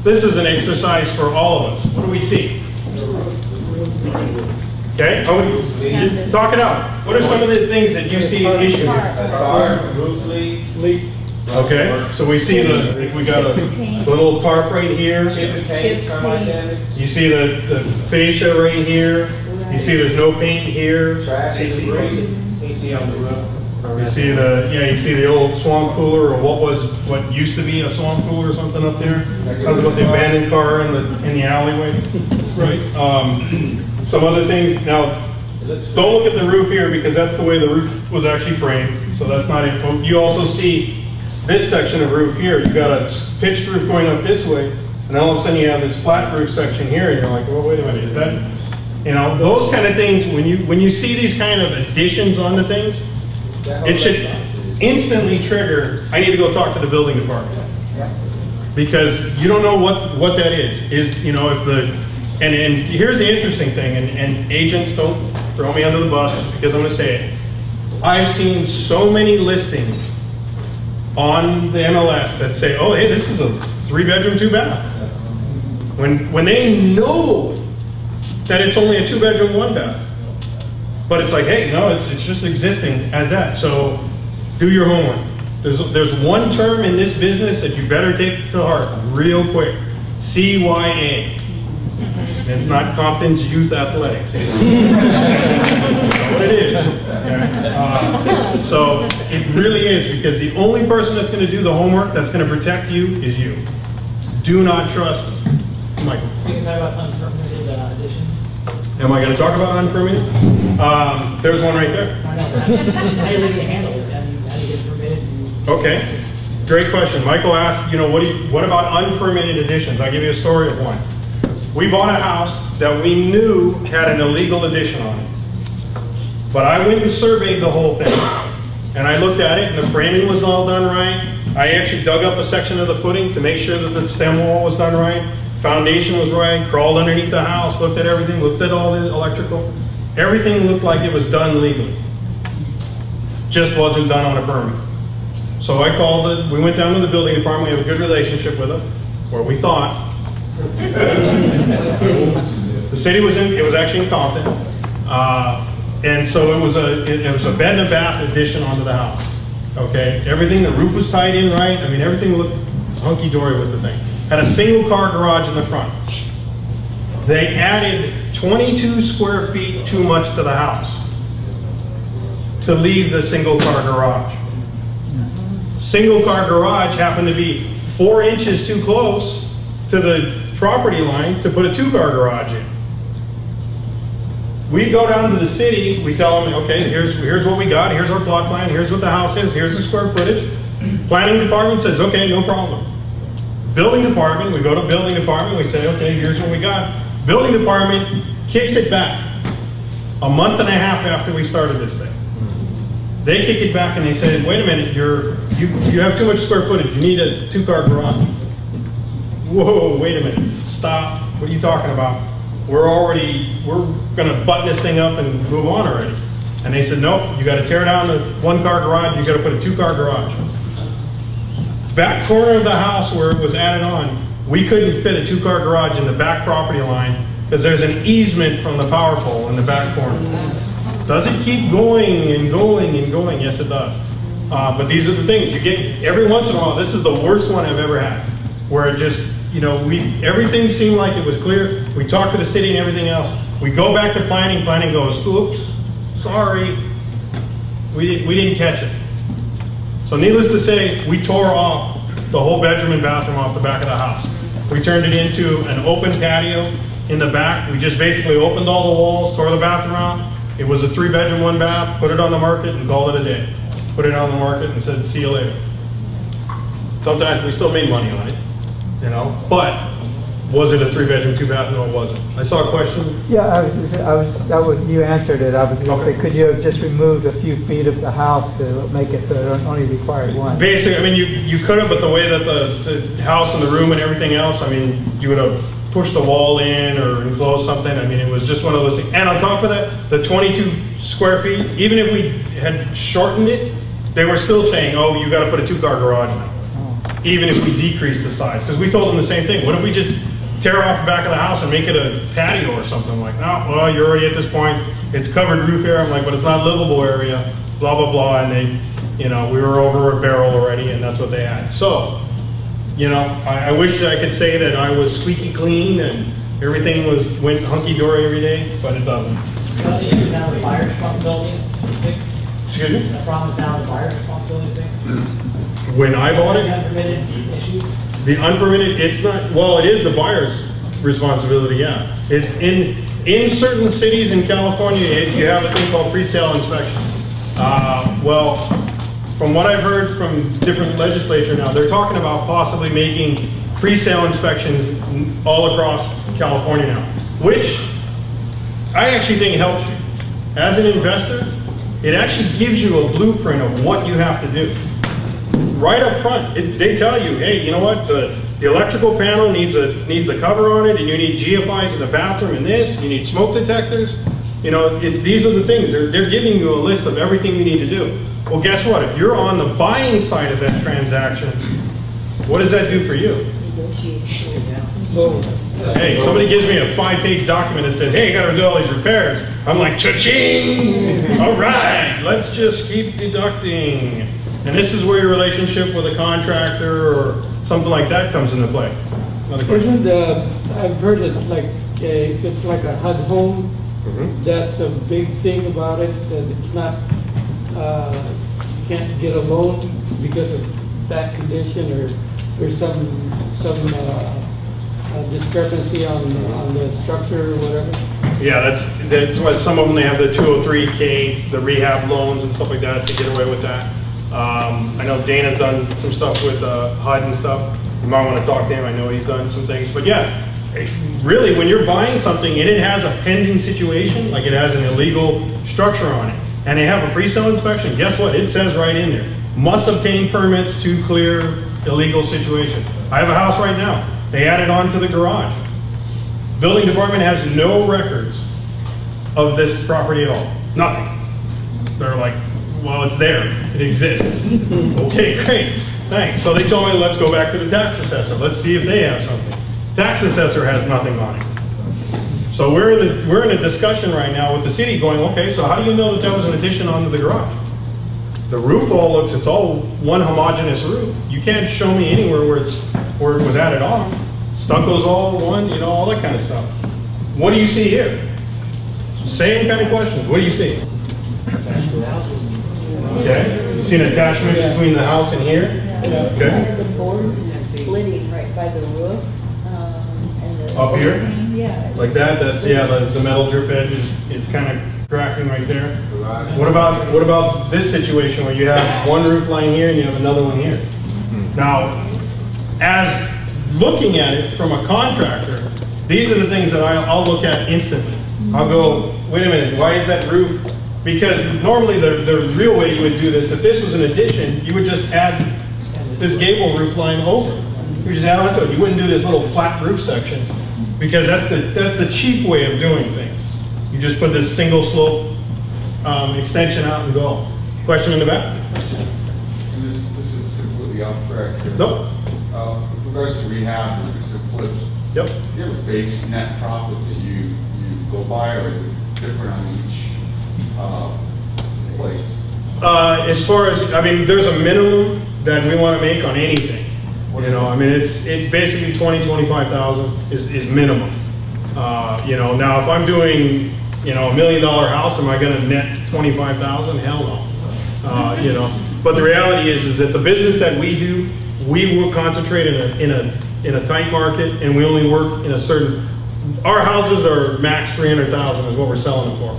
this is an exercise for all of us. What do we see? Okay, talk it out. What are some of the things that you see an issue here? Roof leak. Okay, so we see we got a little tarp right here. You see the fascia right here. You see there's no paint here. Trash is on the roof. You see you see the old swamp cooler, or what used to be a swamp cooler or something up there. That's about the abandoned car in the alleyway. Right. Some other things. Now, don't look at the roof here because that's the way the roof was actually framed. So that's not it. You also see this section of roof here. You got a pitched roof going up this way, and then all of a sudden you have this flat roof section here, and you're like, well, wait a minute, is that, those kind of things. When you see these kind of additions onto things, it should instantly trigger, I need to go talk to the building department. Because you don't know what that is. And here's the interesting thing, and agents, don't throw me under the bus because I'm going to say it. I've seen so many listings on the MLS that say, oh, hey, this is a 3-bedroom, 2-bath. When they know that it's only a 2-bedroom, 1-bath. But it's like, hey, no, it's just existing as that. So do your homework. There's one term in this business that you better take to heart real quick. CYA. And it's not Compton's Youth Athletics. That's what it is. So it really is, because the only person that's going to do the homework that's going to protect you is you. Do not trust Michael. Can you talk about unpermitted additions? Am I going to talk about unpermitted? There's one right there. I know. How do you handle it? How do you get permitted? Okay, great question. Michael asked, what about unpermitted additions? I'll give you a story of one. We bought a house that we knew had an illegal addition on it. But I went and surveyed the whole thing. And I looked at it, and the framing was all done right. I actually dug up a section of the footing to make sure that the stem wall was done right. Foundation was right, crawled underneath the house, looked at everything, looked at all the electrical. Everything looked like it was done legally. Just wasn't done on a permit. So I called it, we went down to the building department, we have a good relationship with them, or we thought. The city was it was actually in Compton. And so it was a bed and a bath addition onto the house. Okay, everything, the roof was tied in right. I mean, everything looked hunky-dory with the thing. Had a single car garage in the front. They added 22 square feet too much to the house to leave the single car garage. Single car garage happened to be 4 inches too close to the property line to put a 2-car garage in. We go down to the city, we tell them, okay, here's what we got, here's our plot plan, here's what the house is, here's the square footage. Planning department says, okay, no problem. Building department, we go to building department, we say, okay, here's what we got. Building department kicks it back a month and a half after we started this thing. They kick it back and they say, wait a minute, you have too much square footage, you need a 2-car garage. Whoa, wait a minute, stop, what are you talking about? We're gonna button this thing up and move on already. And they said, nope, you gotta tear down the 1-car garage, you gotta put a 2-car garage. Back corner of the house where it was added on, we couldn't fit a 2-car garage in the back property line because there's an easement from the power pole in the back corner. Does it keep going and going and going? Yes, it does. But these are the things you get every once in a while. This is the worst one I've ever had, where it just, everything seemed like it was clear. We talked to the city and everything else. We go back to planning. Planning goes, oops, sorry, we didn't catch it. So needless to say, we tore off the whole bedroom and bathroom off the back of the house. We turned it into an open patio in the back. We just basically opened all the walls, tore the bathroom out. It was a 3-bedroom, 1-bath, put it on the market and called it a day. Put it on the market and said, see you later. Sometimes we still made money on it, but was it a 3-bedroom, 2-bath? No, it wasn't. I saw a question. Yeah, you answered it. I was going to say, could you have just removed a few feet of the house to make it so it only required 1? Basically, I mean, you could have, but the way that the house and the room and everything else, I mean, you would have pushed the wall in or enclosed something. I mean, it was just one of those things. And on top of that, the 22 square feet, even if we had shortened it, they were still saying, oh, you got to put a 2-car garage in. even if we decrease the size. Because we told them the same thing. What if we just tear off the back of the house and make it a patio or something? Like, no, well, you're already at this point. It's covered roof area. I'm like, but it's not livable area, blah, blah, blah. And they, you know, we were over a barrel already, and that's what they had. So, you know, I wish I could say that I was squeaky clean and everything went hunky-dory every day, but it doesn't. So the issue now the buyer's responsibility is fixed? Excuse me? The problem is now the buyer's responsibility fixed? When I bought it, Unpermitted issues? the unpermitted, it's not, well, it is the buyer's responsibility, yeah. It's in certain cities in California, you have a thing called pre-sale inspection. Well, from what I've heard from different legislature now, they're talking about possibly making pre-sale inspections all across California now, which I actually think helps you. As an investor, it actually gives you a blueprint of what you have to do. Right up front, they tell you, hey, you know what, the electrical panel needs a cover on it, and you need GFIs in the bathroom and this, you need smoke detectors. You know, these are the things. They're giving you a list of everything you need to do. Well, guess what? If you're on the buying side of that transaction, what does that do for you? Hey, somebody gives me a 5-page document that says, hey, I got to do all these repairs. I'm like, cha-ching! All right, let's just keep deducting. And this is where your relationship with a contractor or something like that comes into play. Isn't I've heard it like if it's like a HUD home, that's a big thing about it, that it's not, you can't get a loan because of that condition, or there's some discrepancy on the structure or whatever. Yeah, that's why some of them, they have the 203K, the rehab loans and stuff like that to get away with that. I know Dana's done some stuff with HUD and stuff. You might want to talk to him. I know he's done some things. But yeah, really, when you're buying something and it has a pending situation, like it has an illegal structure on it, and they have a pre-sale inspection, guess what? It says right in there, must obtain permits to clear illegal situation. I have a house right now. They added on to the garage. Building department has no records of this property at all. Nothing. They're like, well, it's there. It exists. Okay, great. Thanks. So they told me, let's go back to the tax assessor. Let's see if they have something. Tax assessor has nothing on it. So we're in a discussion right now with the city going, okay, so how do you know that that was an addition onto the garage? The roof it's all one homogeneous roof. You can't show me anywhere where it was added on. Stucco's all one, you know, all that kind of stuff. What do you see here? Same kind of questions. What do you see? Okay. You see an attachment between the house and here? Yeah. Okay. The boards splitting right by the roof. And the Up here? Yeah. Like that? That's, yeah, the metal drip edge is kind of cracking right there. What about this situation where you have one roof line here and you have another one here? Now, as looking at it from a contractor, these are the things that I'll look at instantly. I'll go, wait a minute, why is that roof? Because normally the real way you would do this, if this was an addition, you would just add this gable roof line over. You would just add onto it. You wouldn't do this little flat roof section, because that's the cheap way of doing things. You just put this single slope extension out and go. Question in the back? And this is completely off track here. Nope. With regards to rehab, if it's a flips, Yep. do you have a base net profit that you go by, or is it different on each place? As far as, I mean, there's a minimum that we want to make on anything. You know, I mean, it's basically 20-25,000 is minimum. You know, now if I'm doing, you know, $1 million house, am I going to net 25,000? Hell no. You know, but the reality is that the business that we do, we will concentrate in a tight market, and we only work in a certain. Our houses are max 300,000 is what we're selling them for.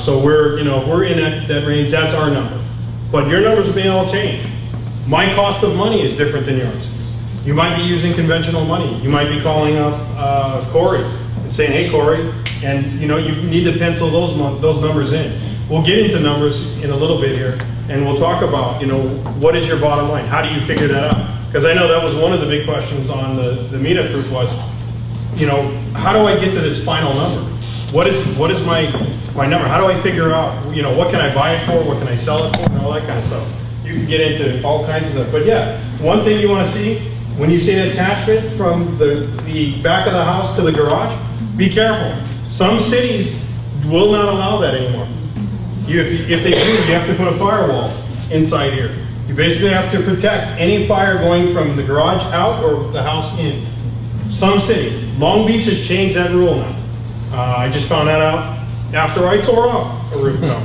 So we're, you know, if we're in that range, that's our number. But your numbers may all change. My cost of money is different than yours. You might be using conventional money. You might be calling up Corey and saying, hey Corey, and you know, you need to pencil those numbers in. We'll get into numbers in a little bit here, and we'll talk about, you know, what is your bottom line? How do you figure that out? Because I know that was one of the big questions on the meetup group was, you know, how do I get to this final number? What is my number? How do I figure out, you know, what can I buy it for? What can I sell it for? And all that kind of stuff. You can get into all kinds of stuff. But yeah, one thing you want to see, when you see an attachment from the back of the house to the garage, be careful. Some cities will not allow that anymore. If they do, you have to put a firewall inside here. You basically have to protect any fire going from the garage out or the house in. Some cities. Long Beach has changed that rule now. I just found that out after I tore off a roof cover.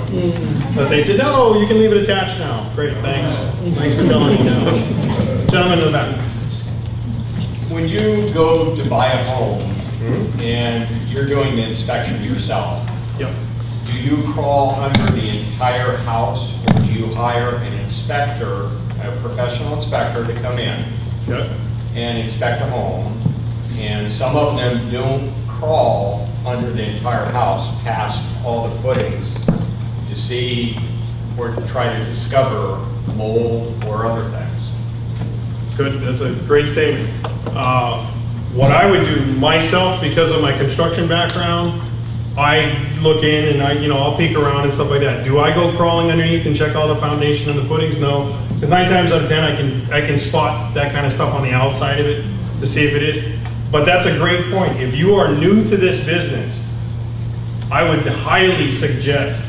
But they said, no, you can leave it attached now. Great, thanks. Thanks for telling me now. Gentlemen in the back. When you go to buy a home and you're doing the inspection yourself, Yep. do you crawl under the entire house, or do you hire an inspector, a professional inspector, to come in Yep. and inspect a home? And some of them don't crawl under the entire house past all the footings to see or to try to discover mold or other things. Good, that's a great statement. What I would do myself, because of my construction background, I look in and I'll peek around and stuff like that. Do I go crawling underneath and check all the foundation and the footings? No, because 9 times out of 10 I can spot that kind of stuff on the outside of it to see if it is. But that's a great point. If you are new to this business, I would highly suggest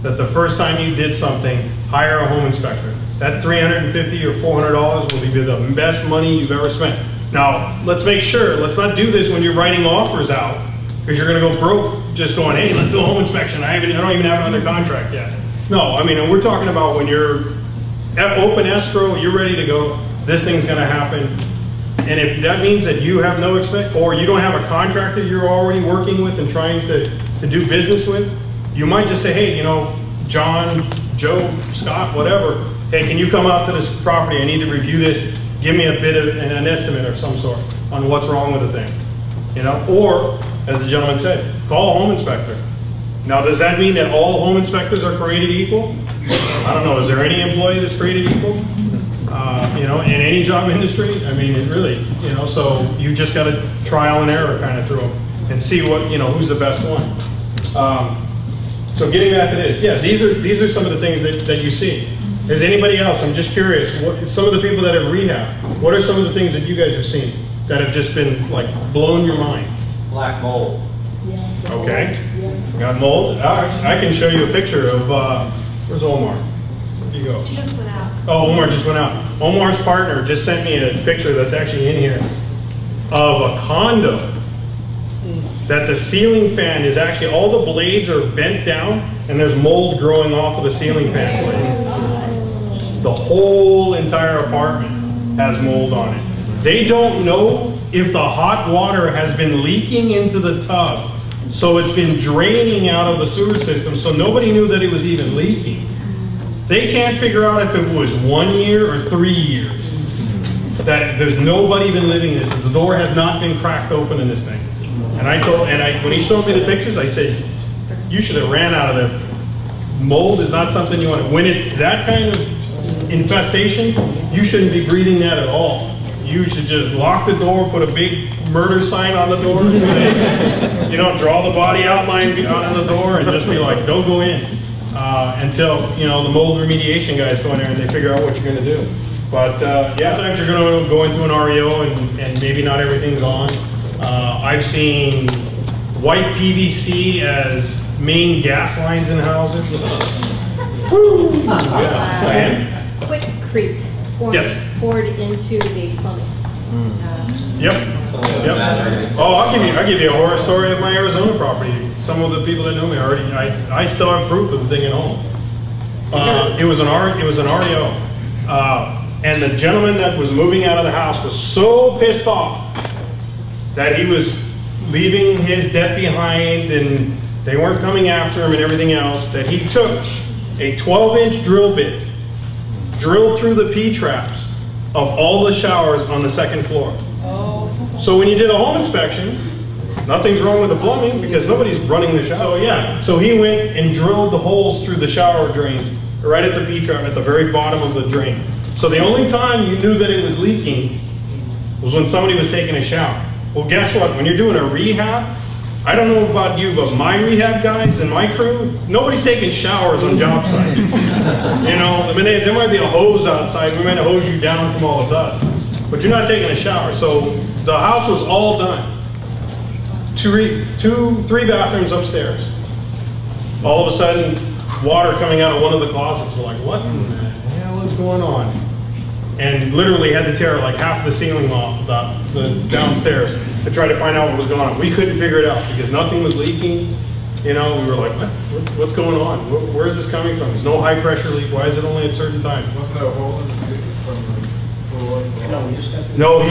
that the first time you did something, hire a home inspector. That $350 or $400 will be the best money you've ever spent. Now, let's make sure, let's not do this when you're writing offers out, because you're gonna go broke just going, hey, let's do a home inspection. I don't even have it under contract yet. No, I mean, we're talking about when you're at open escrow, you're ready to go, this thing's gonna happen. And if that means that you have no or you don't have a contractor you're already working with and trying to do business with, you might just say, hey, John, Joe, Scott, whatever, hey, can you come out to this property? I need to review this. Give me a bit of an estimate of some sort on what's wrong with the thing. Or, as the gentleman said, call a home inspector. Now, does that mean that all home inspectors are created equal? I don't know. Is there any employee that's created equal? In any job industry? I mean, it really, so you just got to trial and error kind of through them and see what, who's the best one. So getting back to this, yeah, these are some of the things that you see. Is anybody else? I'm just curious. Some of the people that have rehabbed, what are some of the things that you guys have seen that have just been like blown your mind? Black mold. Okay. Got mold. I can show you a picture of where's Omar? Where'd you go? He just went out. Oh, Omar just went out. Omar's partner just sent me a picture that's actually in here of a condo that the ceiling fan is actually, all the blades are bent down and there's mold growing off of the ceiling fan blades. The whole entire apartment has mold on it. They don't know if the hot water has been leaking into the tub, so it's been draining out of the sewer system, so nobody knew that it was even leaking. They can't figure out if it was 1 year or 3 years. That there's nobody been living in this. The door has not been cracked open in this thing. And when he showed me the pictures, I said, you should have ran out of there. Mold is not something you want to, when it's that kind of infestation, you shouldn't be breathing that at all. You should just lock the door, put a big murder sign on the door, and say, draw the body outline on the door and just be like, don't go in. Until the mold remediation guys go in there and they figure out what you're going to do. But yeah, sometimes you're going to go into an REO and maybe not everything's on. I've seen white PVC as main gas lines in houses. Woo! Yeah. Quickcrete poured into the plumbing. Yep. Oh, I'll give you a horror story of my Arizona property. Some of the people that know me already, I still have proof of the thing at home. It was an REO, and the gentleman that was moving out of the house was so pissed off that he was leaving his debt behind, and they weren't coming after him and everything else, that he took a 12-inch drill bit, drilled through the P-traps of all the showers on the second floor. So when you did a home inspection, nothing's wrong with the plumbing because nobody's running the shower. So yeah, so he went and drilled the holes through the shower drains right at the P-trap at the very bottom of the drain. So the only time you knew that it was leaking was when somebody was taking a shower. Well, guess what? When you're doing a rehab, I don't know about you, but my rehab guys and my crew, nobody's taking showers on job sites. You know, I mean, there might be a hose outside, we might hose you down from all the dust, but you're not taking a shower. So the house was all done. Three bathrooms upstairs. All of a sudden, water coming out of one of the closets. We're like, what in the hell is going on? And literally had to tear like half the ceiling off the downstairs to try to find out what was going on. We couldn't figure it out because nothing was leaking. You know, we were like, what's going on? Where is this coming from? There's no high pressure leak. Why is it only at certain times? Wasn't there a hole in the ceiling from the floor? No, he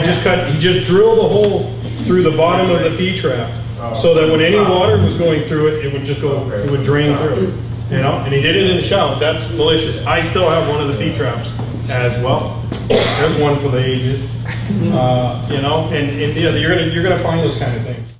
just drilled a hole through the bottom of the P-trap so that when any water was going through it, it would just go, it would drain through. You know, and he did it in the shower. That's malicious. I still have one of the P-traps as well. There's one for the ages. You know, and yeah, you're gonna find those kind of things.